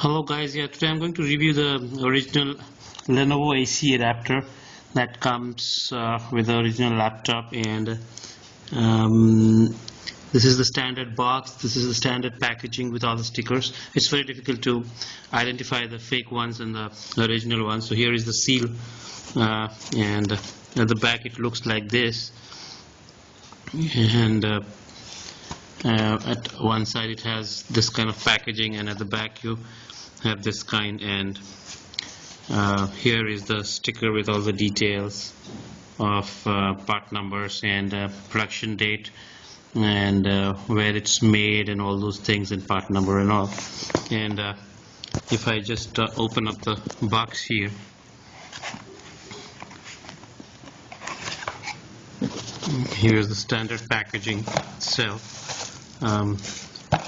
Hello guys, today I'm going to review the original Lenovo AC adapter that comes with the original laptop, and this is the standard box. This is the standard packaging with all the stickers. It's very difficult to identify the fake ones and the original ones. So here is the seal, and at the back it looks like this, and at one side it has this kind of packaging, and at the back you have this kind, and here is the sticker with all the details of part numbers and production date and where it's made and all those things, and part number and all. And if I just open up the box here, here's the standard packaging itself.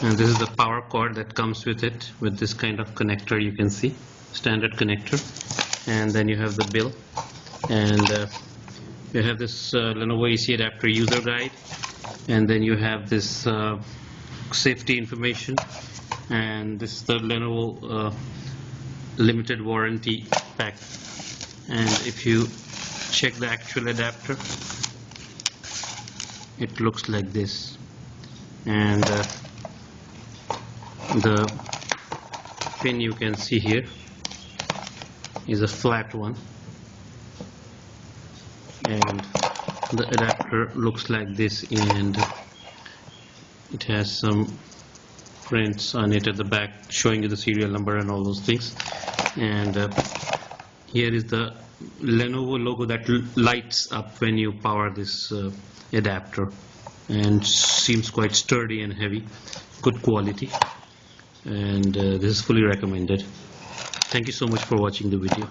And this is the power cord that comes with it, with this kind of connector. You can see standard connector, and then you have the bill, and you have this Lenovo AC adapter user guide, and then you have this safety information, and this is the Lenovo limited warranty pack. And if you check the actual adapter, it looks like this, and the pin you can see here is a flat one, and the adapter looks like this, and it has some prints on it at the back showing you the serial number and all those things. And here is the Lenovo logo that lights up when you power this adapter, and seems quite sturdy and heavy, good quality, and this is fully recommended. Thank you so much for watching the video.